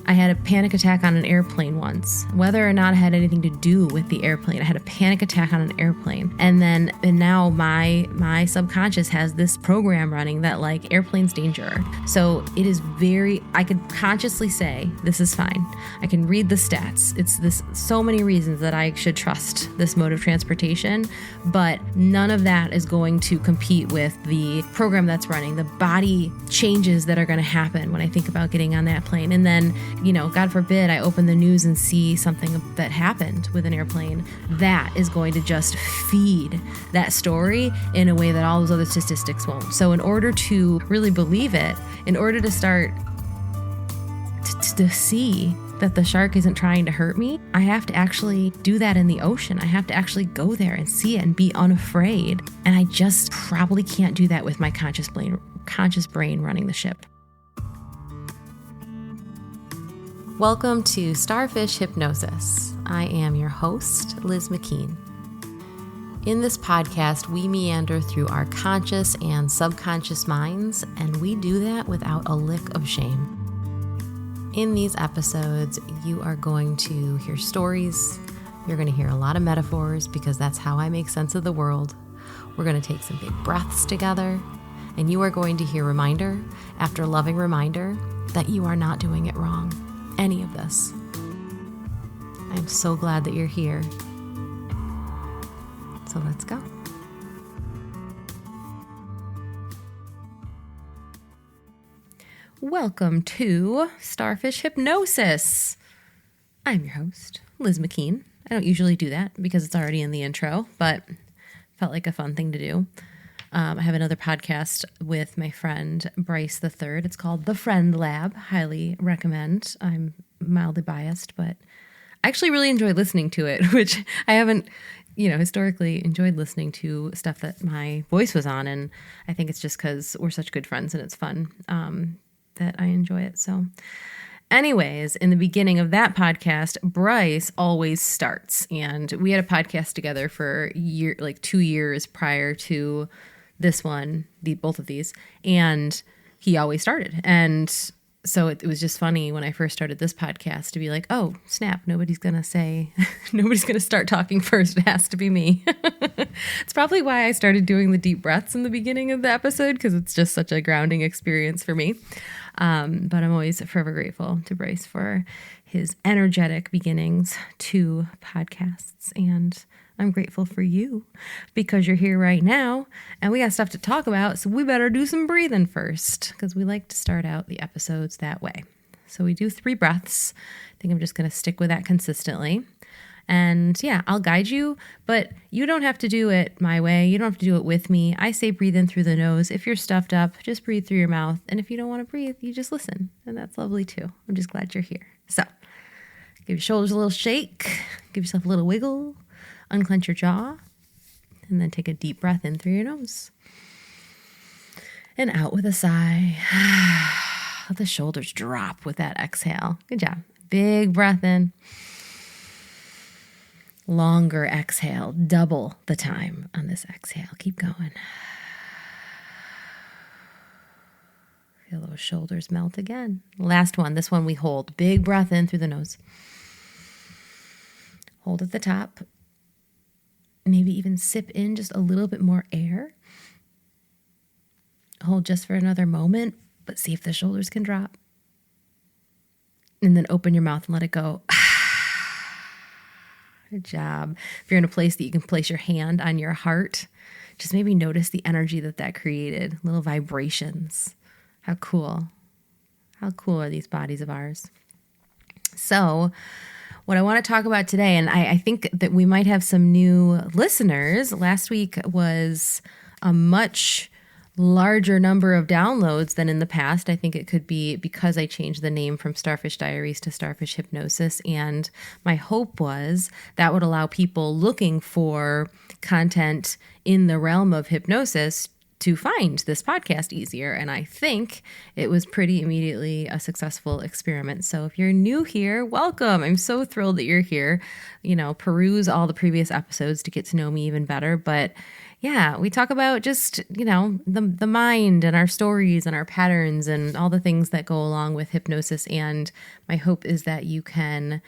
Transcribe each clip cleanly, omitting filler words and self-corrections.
I had a panic attack on an airplane once, whether or not it had anything to do with the airplane. I had a panic attack on an airplane. And now my subconscious has this program running that like airplane's danger. So it is I could consciously say, this is fine. I can read the stats. It's so many reasons that I should trust this mode of transportation, but none of that is going to compete with the program that's running, the body changes that are going to happen when I think about getting on that plane. And then, God forbid, I open the news and see something that happened with an airplane. That is going to just feed that story in a way that all those other statistics won't. So in order to really believe it, in order to start to see that the shark isn't trying to hurt me, I have to actually do that in the ocean. I have to actually go there and see it and be unafraid. And I just probably can't do that with my conscious brain running the ship. Welcome to Starfish Hypnosis. I am your host, Liz McKean. In this podcast, we meander through our conscious and subconscious minds, and we do that without a lick of shame. In these episodes, you are going to hear stories. You're going to hear a lot of metaphors because that's how I make sense of the world. We're going to take some big breaths together, and you are going to hear reminder after loving reminder that you are not doing it wrong. Any of this. I'm so glad that you're here. So let's go. Welcome to Starfish Hypnosis. I'm your host, Liz McKean. I don't usually do that because it's already in the intro, but felt like a fun thing to do. I have another podcast with my friend Bryce the Third. It's called The Friend Lab. Highly recommend. I'm mildly biased, but I actually really enjoy listening to it, which I haven't, historically enjoyed listening to stuff that my voice was on. And I think it's just because we're such good friends and it's fun that I enjoy it. So anyways, in the beginning of that podcast, Bryce always starts. And we had a podcast together for 2 years prior to this one, both of these, and he always started. And so it was just funny when I first started this podcast to be like, oh, snap, nobody's going to start talking first. It has to be me. It's probably why I started doing the deep breaths in the beginning of the episode, because it's just such a grounding experience for me. But I'm always forever grateful to Bryce for his energetic beginnings to podcasts. And I'm grateful for you because you're here right now and we got stuff to talk about. So we better do some breathing first because we like to start out the episodes that way. So we do 3 breaths. I think I'm just going to stick with that consistently. And yeah, I'll guide you, but you don't have to do it my way. You don't have to do it with me. I say breathe in through the nose. If you're stuffed up, just breathe through your mouth. And if you don't want to breathe, you just listen. And that's lovely too. I'm just glad you're here. So give your shoulders a little shake. Give yourself a little wiggle. Unclench your jaw. And then take a deep breath in through your nose. And out with a sigh. Let the shoulders drop with that exhale. Good job. Big breath in. Longer exhale, double the time on this exhale. Keep going. Feel those shoulders melt again. Last one. This one we hold. Big breath in through the nose. Hold at the top. Maybe even sip in just a little bit more air. Hold just for another moment, but see if the shoulders can drop. And then open your mouth and let it go. Good job. If you're in a place that you can place your hand on your heart, just maybe notice the energy that created, little vibrations. How cool. How cool are these bodies of ours? So what I want to talk about today, and I think that we might have some new listeners. Last week was a much larger number of downloads than in the past. I think it could be because I changed the name from Starfish Diaries to Starfish Hypnosis. And my hope was that would allow people looking for content in the realm of hypnosis to find this podcast easier. And I think it was pretty immediately a successful experiment. So if you're new here, welcome. I'm so thrilled that you're here. Peruse all the previous episodes to get to know me even better. But Yeah, we talk about just, the mind and our stories and our patterns and all the things that go along with hypnosis. And my hope is that you can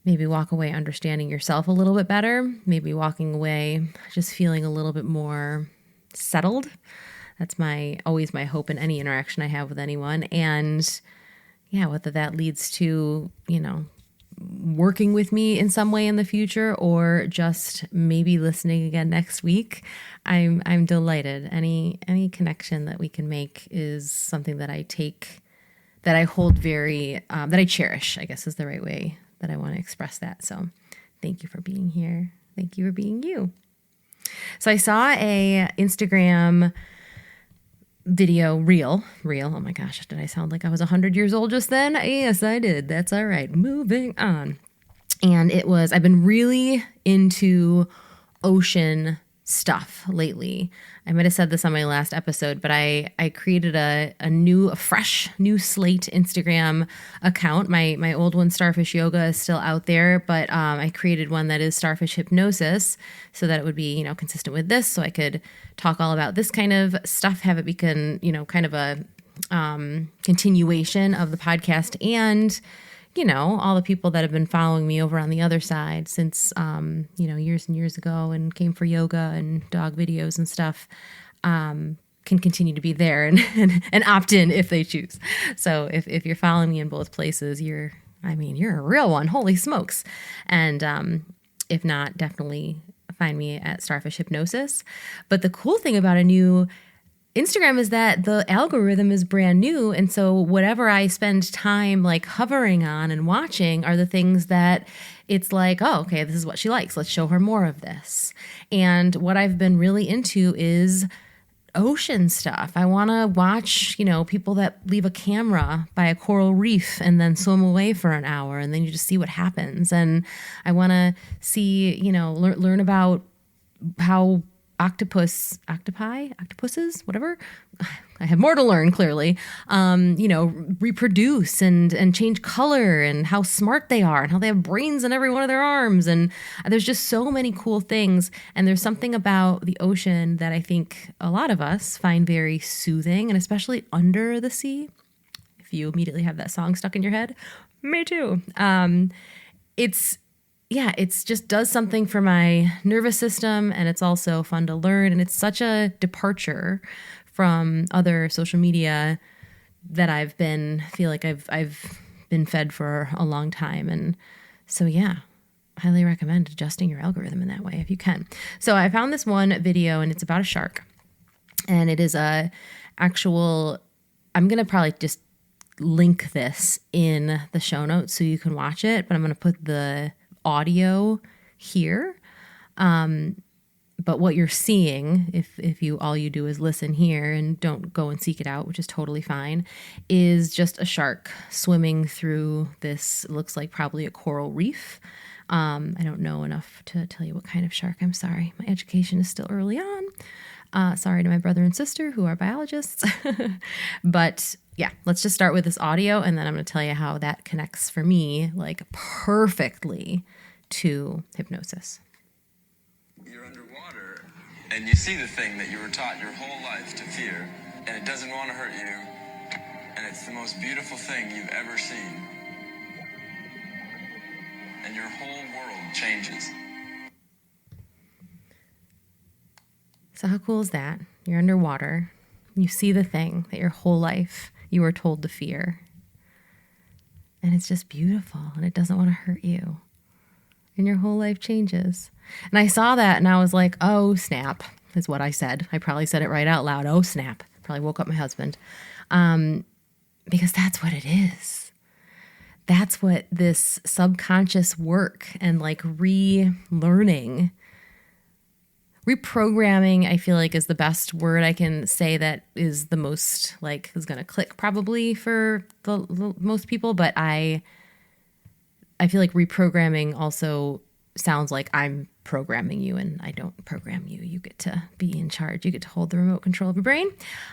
maybe walk away understanding yourself a little bit better, maybe walking away just feeling a little bit more settled. That's always my hope in any interaction I have with anyone. And yeah, whether that leads to, working with me in some way in the future or just maybe listening again next week, I'm delighted. Any connection that we can make is something that that I hold very, that I cherish, I guess is the right way that I want to express that. So thank you for being here. Thank you for being you. So I saw a Instagram video reel. Oh my gosh, did I sound like I was 100 years old just then? Yes, I did. That's all right. Moving on. And I've been really into ocean stuff lately. I might have said this on my last episode, but I created a fresh new slate Instagram account. My old one, Starfish Yoga, is still out there, but I created one that is Starfish Hypnosis so that it would be, consistent with this, so I could talk all about this kind of stuff, have it be kind of a continuation of the podcast, and all the people that have been following me over on the other side since, years and years ago and came for yoga and dog videos and stuff, can continue to be there and opt in if they choose. So if you're following me in both places, you're a real one. Holy smokes. And if not, definitely find me at Starfish Hypnosis. But the cool thing about a new Instagram is that the algorithm is brand new. And so whatever I spend time like hovering on and watching are the things that it's like, oh, okay, this is what she likes. Let's show her more of this. And what I've been really into is ocean stuff. I want to watch, people that leave a camera by a coral reef and then swim away for an hour and then you just see what happens. And I want to see, learn about how octopuses, whatever. I have more to learn, clearly, reproduce and change color and how smart they are and how they have brains in every one of their arms. And there's just so many cool things. And there's something about the ocean that I think a lot of us find very soothing, and especially under the sea. If you immediately have that song stuck in your head, me too. It's just does something for my nervous system, and it's also fun to learn. And it's such a departure from other social media that I've been fed for a long time. And so, yeah, highly recommend adjusting your algorithm in that way if you can. So I found this one video and it's about a shark, and it is I'm going to probably just link this in the show notes so you can watch it, but I'm going to put the audio here. But what you're seeing, if all you do is listen here and don't go and seek it out, which is totally fine, is just a shark swimming through this, looks like probably a coral reef. I don't know enough to tell you what kind of shark. I'm sorry. My education is still early on. Sorry to my brother and sister who are biologists. But yeah, let's just start with this audio, and then I'm going to tell you how that connects for me like perfectly to hypnosis. You're underwater, and you see the thing that you were taught your whole life to fear, and it doesn't want to hurt you, and it's the most beautiful thing you've ever seen. And your whole world changes. So how cool is that? You're underwater. You see the thing that your whole life you were told to fear. And it's just beautiful, and it doesn't want to hurt you. And your whole life changes. And I saw that and I was like, oh, snap, is what I said. I probably said it right out loud. Oh, snap. Probably woke up my husband. Because that's what it is. That's what this subconscious work and like relearning, reprogramming, I feel like is the best word I can say that is the most like is going to click probably for the most people. But I feel like reprogramming also sounds like I'm programming you, and I don't program you. You get to be in charge. You get to hold the remote control of your brain.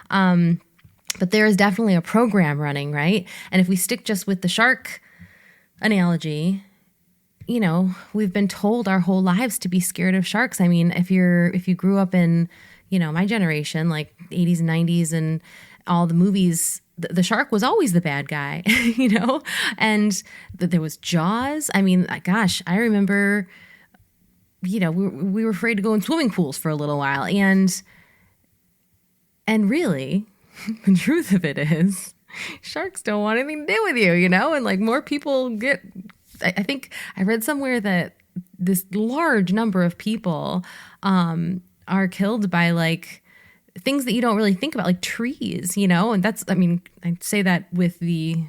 But there is definitely a program running, right? And if we stick just with the shark analogy, we've been told our whole lives to be scared of sharks. I mean, if you grew up in, my generation, like 80s and 90s and all the movies, the shark was always the bad guy, and there was Jaws. I mean, gosh, I remember, we were afraid to go in swimming pools for a little while. And really, the truth of it is, sharks don't want anything to do with you, and like more people get, I think I read somewhere that this large number of people are killed by like things that you don't really think about, like trees, and that's, I mean, I say that with the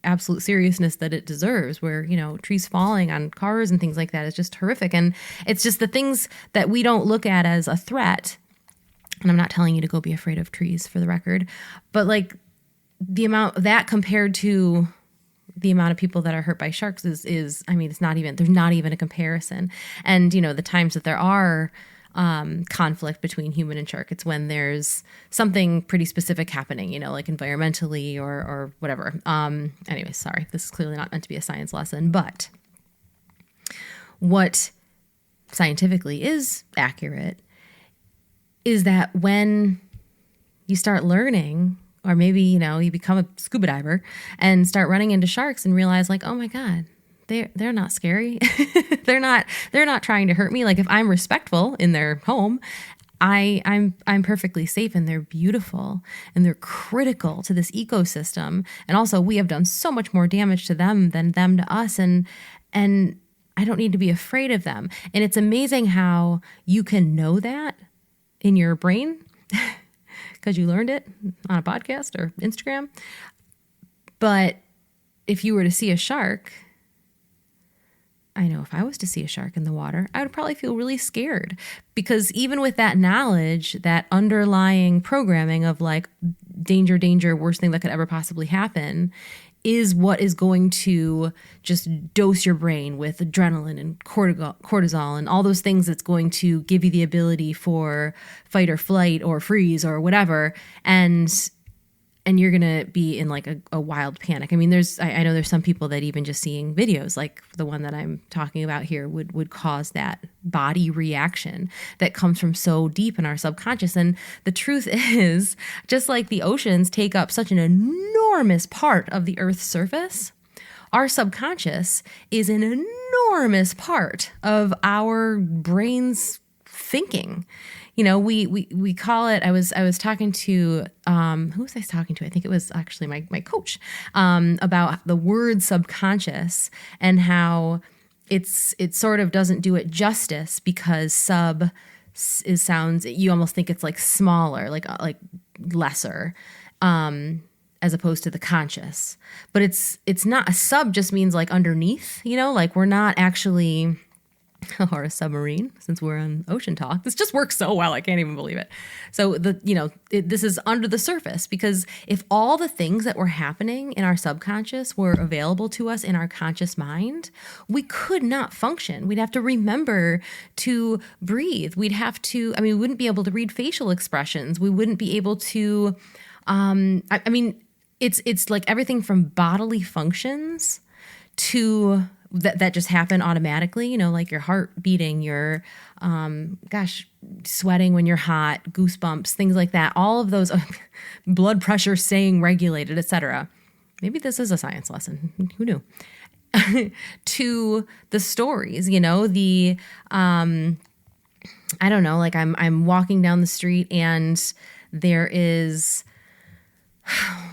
absolute seriousness that it deserves, where, trees falling on cars and things like that is just horrific. And it's just the things that we don't look at as a threat. And I'm not telling you to go be afraid of trees, for the record, but like the amount that compared to the amount of people that are hurt by sharks is I mean, there's not even a comparison. And, the times that there are conflict between human and shark, it's when there's something pretty specific happening, like environmentally or whatever. Anyway, sorry, this is clearly not meant to be a science lesson, but what scientifically is accurate is that when you start learning, or maybe, you become a scuba diver and start running into sharks and realize like, oh my God, they're not scary. they're not trying to hurt me. Like if I'm respectful in their home, I'm perfectly safe, and they're beautiful and they're critical to this ecosystem. And also we have done so much more damage to them than them to us. And I don't need to be afraid of them. And it's amazing how you can know that in your brain because you learned it on a podcast or Instagram. But if you were to see a shark, I know if I was to see a shark in the water, I would probably feel really scared, because even with that knowledge, that underlying programming of like danger, danger, worst thing that could ever possibly happen is what is going to just dose your brain with adrenaline and cortisol and all those things that's going to give you the ability for fight or flight or freeze or whatever. And you're going to be in like a wild panic. I mean, I know there's some people that even just seeing videos like the one that I'm talking about here would cause that body reaction that comes from so deep in our subconscious. And the truth is, just like the oceans take up such an enormous part of the Earth's surface, our subconscious is an enormous part of our brain's thinking. We call it, I was talking to, who was I talking to? I think it was actually my coach, about the word subconscious and how it sort of doesn't do it justice, because sub sounds, you almost think it's like smaller, like lesser, as opposed to the conscious. But it's not, a sub just means like underneath, like we're not actually, or a submarine, since we're on ocean talk. This just works so well, I can't even believe it. So this is under the surface, because if all the things that were happening in our subconscious were available to us in our conscious mind, we could not function. We'd have to remember to breathe. We wouldn't be able to read facial expressions. We wouldn't be able to, it's like everything from bodily functions to that just happen automatically, like your heart beating, your, sweating when you're hot, goosebumps, things like that. All of those, blood pressure staying regulated, etc. Maybe this is a science lesson. Who knew? To the stories, I don't know, like I'm walking down the street and there is,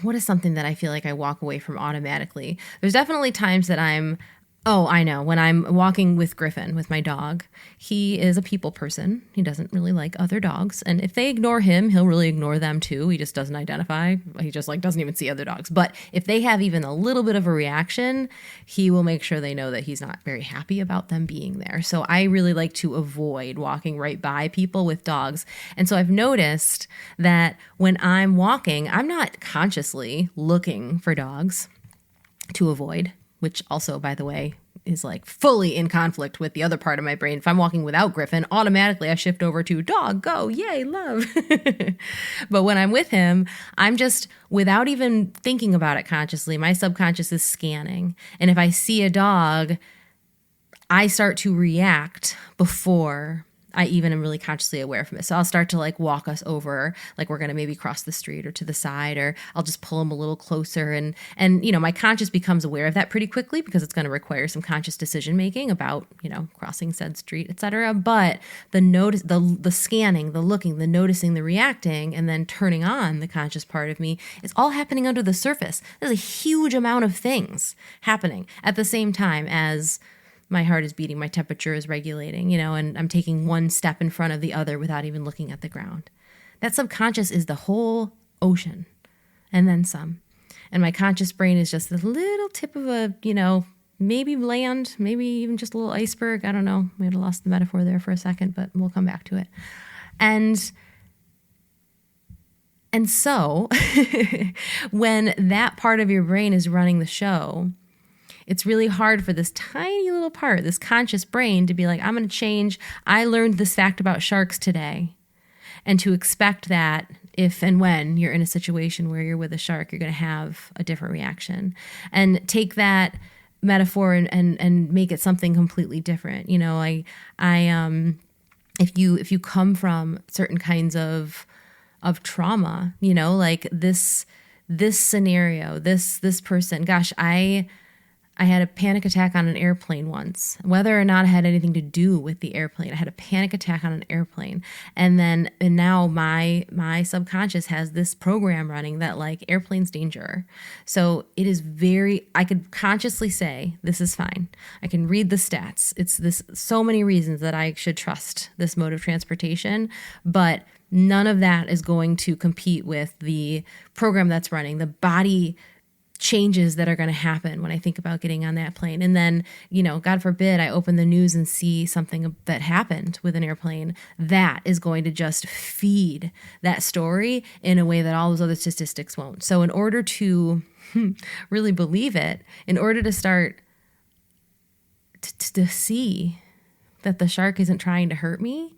what is something that I feel like I walk away from automatically? There's definitely times that I know. When I'm walking with Griffin, with my dog, he is a people person. He doesn't really like other dogs. And if they ignore him, he'll really ignore them too. He just doesn't identify. He just doesn't even see other dogs. But if they have even a little bit of a reaction, he will make sure they know that he's not very happy about them being there. So I really like to avoid walking right by people with dogs. And so I've noticed that when I'm walking, I'm not consciously looking for dogs to avoid, which also, by the way, is like fully in conflict with the other part of my brain. If I'm walking without Griffin, automatically I shift over to dog, go, yay, love. But when I'm with him, I'm just, without even thinking about it consciously, my subconscious is scanning. And if I see a dog, I start to react before I even am really consciously aware of it. So I'll start to like walk us over, like we're going to maybe cross the street or to the side, or I'll just pull them a little closer. And, you know, my conscious becomes aware of that pretty quickly because it's going to require some conscious decision making about, you know, crossing said street, etc. But the notice, the scanning, the looking, the noticing, the reacting, and then turning on the conscious part of me is all happening under the surface. There's a huge amount of things happening at the same time as my heart is beating, my temperature is regulating, you know, and I'm taking one step in front of the other without even looking at the ground. That subconscious is the whole ocean and then some. And my conscious brain is just a little tip of a, you know, maybe land, maybe even just a little iceberg. I don't know. We had lost the metaphor there for a second, but we'll come back to it. And so when that part of your brain is running the show, it's really hard for this tiny little part, this conscious brain, to be like, I'm going to change. I learned this fact about sharks today. And to expect that if and when you're in a situation where you're with a shark, you're going to have a different reaction. And take that metaphor and make it something completely different. You know, if you come from certain kinds of trauma, you know, like this scenario, this person, gosh, I had a panic attack on an airplane once, whether or not it had anything to do with the airplane. I had a panic attack on an airplane. And now my subconscious has this program running that like airplane's danger. So it is I could consciously say, this is fine. I can read the stats. It's so many reasons that I should trust this mode of transportation, but none of that is going to compete with the program that's running, the body changes that are going to happen when I think about getting on that plane. And then, you know, God forbid I open the news and see something that happened with an airplane, that is going to just feed that story in a way that all those other statistics won't. So in order to really believe it, in order to start to see that the shark isn't trying to hurt me,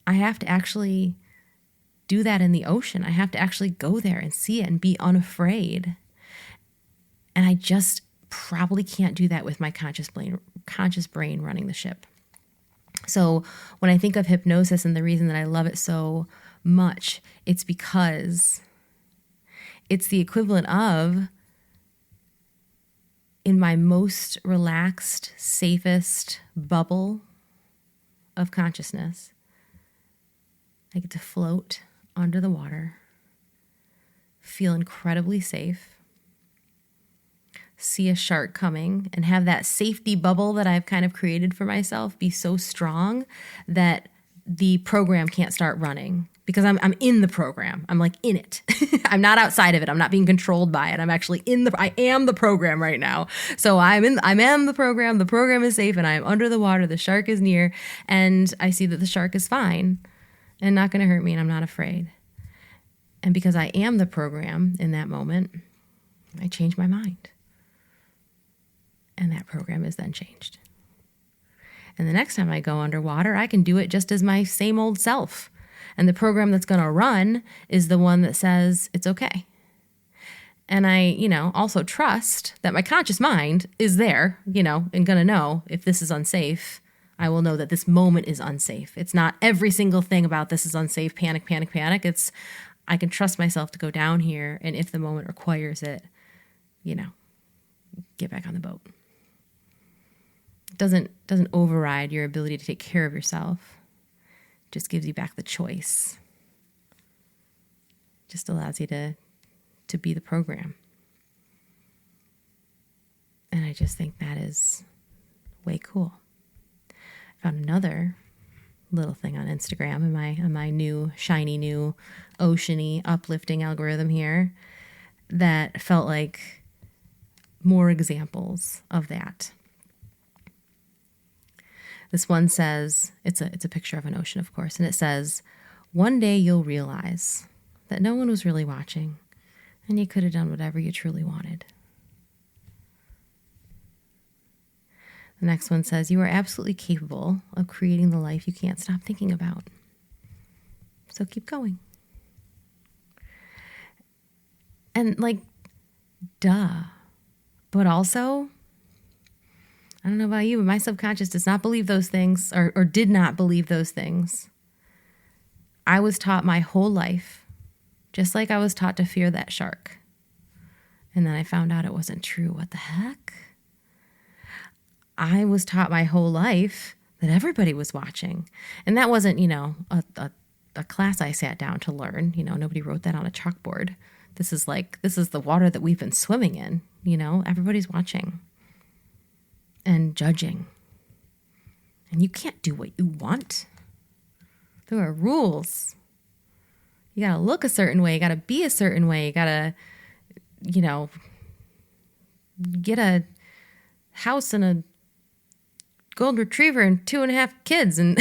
I have to actually do that in the ocean. I have to actually go there and see it and be unafraid. And I just probably can't do that with my conscious brain running the ship. So when I think of hypnosis and the reason that I love it so much, it's because it's the equivalent of, in my most relaxed, safest bubble of consciousness, I get to float under the water, feel incredibly safe, see a shark coming, and have that safety bubble that I've kind of created for myself be so strong that the program can't start running, because I'm in the program. I'm like in it. I'm not outside of it. I'm not being controlled by it. I'm actually I am the program right now. So I'm the program. The program is safe and I am under the water. The shark is near and I see that the shark is fine and not going to hurt me, and I'm not afraid. And because I am the program in that moment, I change my mind. And that program is then changed. And the next time I go underwater, I can do it just as my same old self. And the program that's going to run is the one that says it's okay. And I, you know, also trust that my conscious mind is there, you know, and going to know if this is unsafe. I will know that this moment is unsafe. It's not every single thing about this is unsafe, panic, panic, panic. It's, I can trust myself to go down here, and if the moment requires it, you know, get back on the boat. It doesn't override your ability to take care of yourself. It just gives you back the choice. It just allows you to be the program. And I just think that is way cool. I found another little thing on Instagram in my new, shiny, new, oceany, uplifting algorithm here that felt like more examples of that. This one says, it's a picture of an ocean, of course, and it says, one day you'll realize that no one was really watching and you could have done whatever you truly wanted. The next one says, you are absolutely capable of creating the life you can't stop thinking about. So keep going. And like, duh. But also, I don't know about you, but my subconscious does not believe those things or did not believe those things. I was taught my whole life, just like I was taught to fear that shark. And then I found out it wasn't true. What the heck? I was taught my whole life that everybody was watching. And that wasn't, a class I sat down to learn. Nobody wrote that on a chalkboard. This is the water that we've been swimming in. Everybody's watching and judging. And you can't do what you want. There are rules. You got to look a certain way. You got to be a certain way. You got to, get a house and a golden retriever and 2.5 kids. And,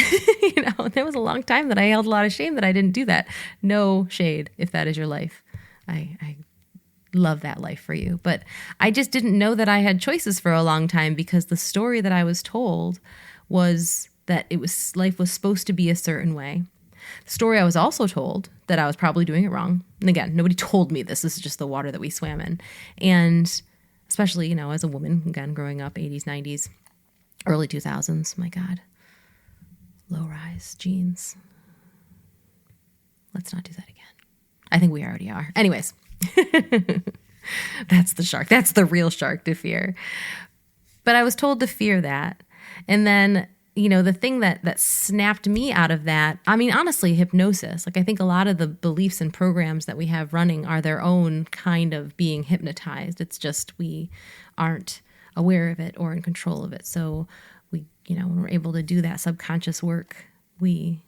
there was a long time that I held a lot of shame that I didn't do that. No shade if that is your life. I love that life for you. But I just didn't know that I had choices for a long time because the story that I was told was that life was supposed to be a certain way. The story I was also told that I was probably doing it wrong. And again, nobody told me this. This is just the water that we swam in. And especially, as a woman, again, growing up, 80s, 90s, early 2000s, my God. Low-rise jeans. Let's not do that again. I think we already are. Anyways, that's the shark. That's the real shark to fear. But I was told to fear that. And then, the thing that snapped me out of that, honestly, hypnosis. I think a lot of the beliefs and programs that we have running are their own kind of being hypnotized. It's just we aren't aware of it or in control of it. So we, when we're able to do that subconscious work, we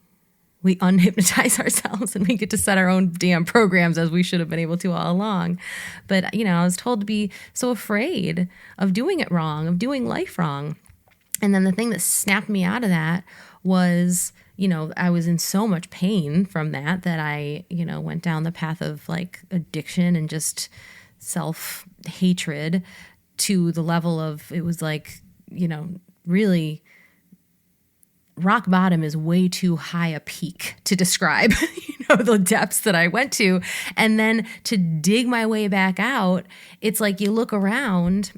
unhypnotize ourselves and we get to set our own damn programs as we should have been able to all along. But, I was told to be so afraid of doing it wrong, of doing life wrong. And then the thing that snapped me out of that was, I was in so much pain from that I, went down the path of addiction and just self-hatred to the level of, it was really rock bottom is way too high a peak to describe, the depths that I went to. And then to dig my way back out, it's like you look around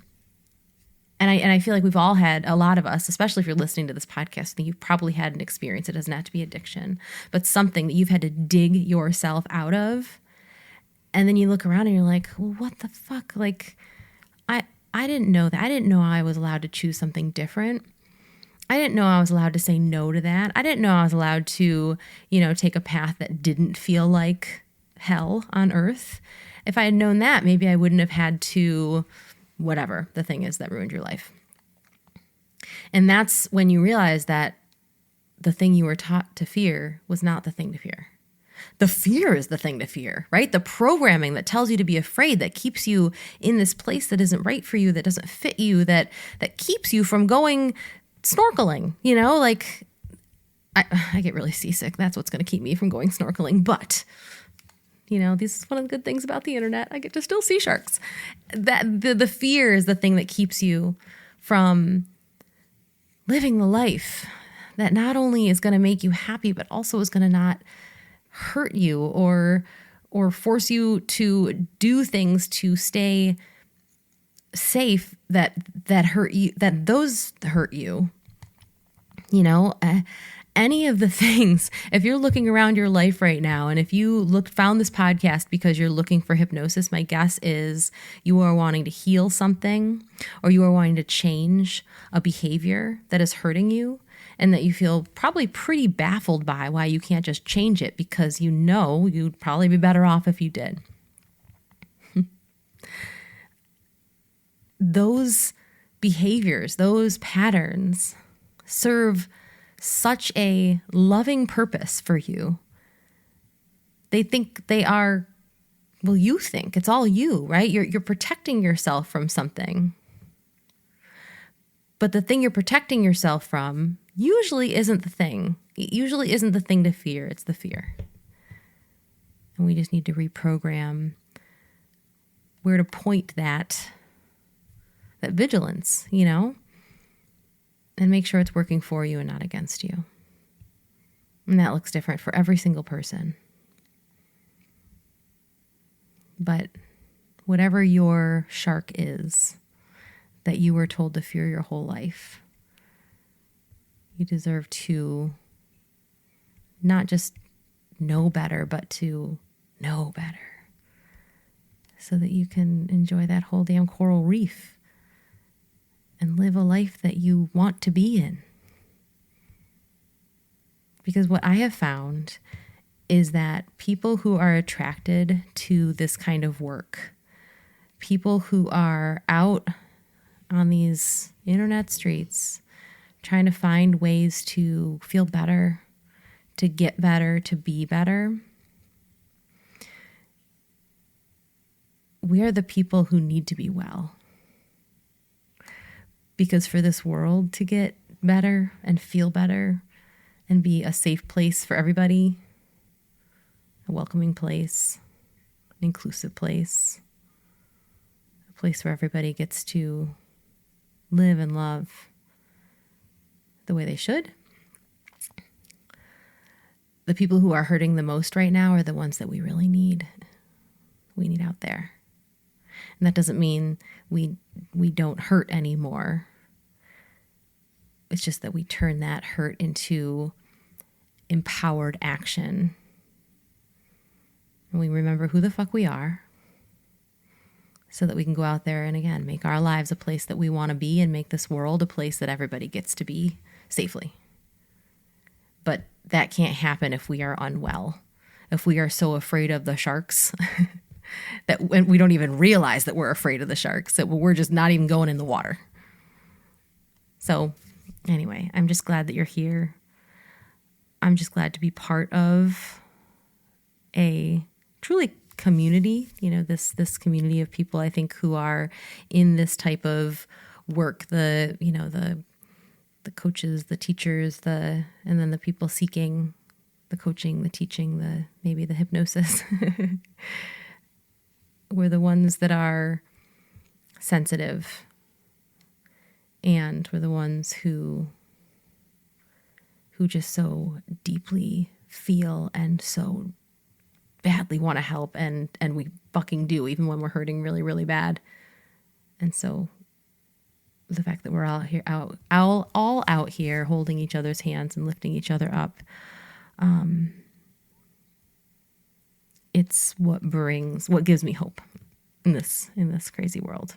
and I feel like we've all had, a lot of us, especially if you're listening to this podcast, I think you've probably had an experience. It doesn't have to be addiction, but something that you've had to dig yourself out of. And then you look around and you're like, well, what the fuck? I didn't know that. I didn't know I was allowed to choose something different. I didn't know I was allowed to say no to that. I didn't know I was allowed to, take a path that didn't feel like hell on earth. If I had known that, maybe I wouldn't have had to, whatever the thing is that ruined your life. And that's when you realize that the thing you were taught to fear was not the thing to fear. The fear is the thing to fear, right? The programming that tells you to be afraid, that keeps you in this place that isn't right for you, that doesn't fit you, that keeps you from going snorkeling, I get really seasick. That's what's going to keep me from going snorkeling. But, this is one of the good things about the internet. I get to still see sharks. That the fear is the thing that keeps you from living the life that not only is going to make you happy, but also is going to not hurt you or force you to do things to stay safe that hurt you, that those hurt you. Any of the things, if you're looking around your life right now, and if you found this podcast because you're looking for hypnosis, my guess is you are wanting to heal something, or you are wanting to change a behavior that is hurting you, and that you feel probably pretty baffled by why you can't just change it, because you'd probably be better off if you did. Those behaviors, those patterns serve such a loving purpose for you. They think they are, well, you think it's all you, right? You're protecting yourself from something. But the thing you're protecting yourself from usually isn't the thing. It usually isn't the thing to fear. It's the fear. And we just need to reprogram where to point that vigilance, and make sure it's working for you and not against you. And that looks different for every single person. But whatever your shark is that you were told to fear your whole life. You deserve to not just know better, but to know better so that you can enjoy that whole damn coral reef and live a life that you want to be in. Because what I have found is that people who are attracted to this kind of work, people who are out on these internet streets trying to find ways to feel better, to get better, to be better, we are the people who need to be well. Because for this world to get better and feel better and be a safe place for everybody, a welcoming place, an inclusive place, a place where everybody gets to live and love the way they should. The people who are hurting the most right now are the ones that we really need. We need out there. And that doesn't mean we don't hurt anymore. It's just that we turn that hurt into empowered action. And we remember who the fuck we are so that we can go out there and, again, make our lives a place that we want to be and make this world a place that everybody gets to be safely. But that can't happen if we are unwell, if we are so afraid of the sharks that we don't even realize that we're afraid of the sharks, that we're just not even going in the water. So anyway, I'm just glad that you're here. I'm just glad to be part of a truly community, this community of people, I think, who are in this type of work, the coaches, the teachers, and then the people seeking the coaching, the teaching, maybe the hypnosis. We're the ones that are sensitive, and we're the ones who just so deeply feel and so badly want to help, and we fucking do, even when we're hurting really, really bad. And so the fact that we're all out here holding each other's hands and lifting each other up, it's what gives me hope in this crazy world.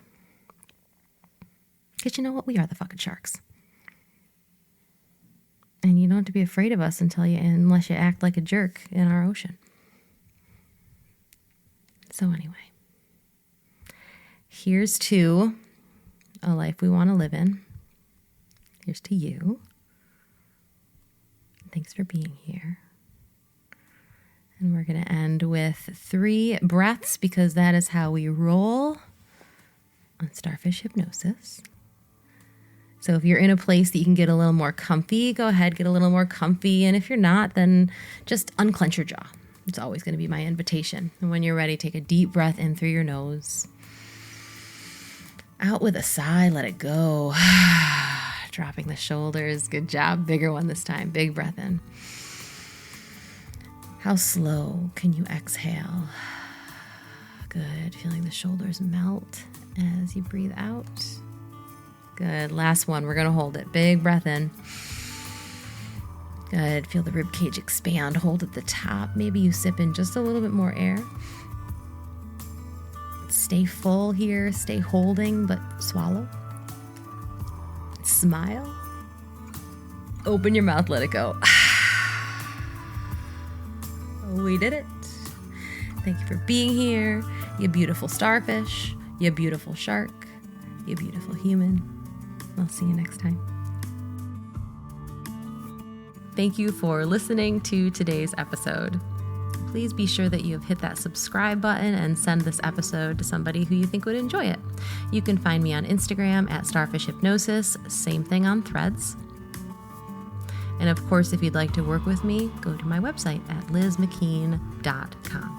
Because you know what? We are the fucking sharks. And you don't have to be afraid of us unless you act like a jerk in our ocean. So anyway, here's to a life we want to live in. Here's to you. Thanks for being here. And we're going to end with 3 breaths because that is how we roll on Starfish Hypnosis. So if you're in a place that you can get a little more comfy, go ahead, get a little more comfy. And if you're not, then just unclench your jaw. It's always going to be my invitation. And when you're ready, take a deep breath in through your nose. Out with a sigh, let it go. Dropping the shoulders. Good job. Bigger one this time. Big breath in. How slow can you exhale? Good. Feeling the shoulders melt as you breathe out. Good. Last one. We're going to hold it. Big breath in. Good. Feel the rib cage expand. Hold at the top. Maybe you sip in just a little bit more air. Stay full here. Stay holding, but swallow. Smile. Open your mouth. Let it go. We did it. Thank you for being here. You beautiful starfish. You beautiful shark. You beautiful human. I'll see you next time. Thank you for listening to today's episode. Please be sure that you have hit that subscribe button and send this episode to somebody who you think would enjoy it. You can find me on Instagram at Starfish Hypnosis. Same thing on Threads. And of course, if you'd like to work with me, go to my website at lizmckeen.com.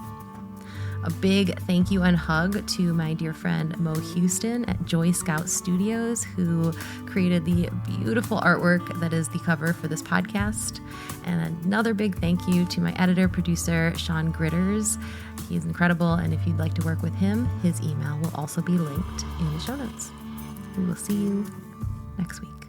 A big thank you and hug to my dear friend Mo Houston at Joy Scout Studios, who created the beautiful artwork that is the cover for this podcast. And another big thank you to my editor-producer, Sean Gritters. He's incredible, and if you'd like to work with him, his email will also be linked in the show notes. We will see you next week.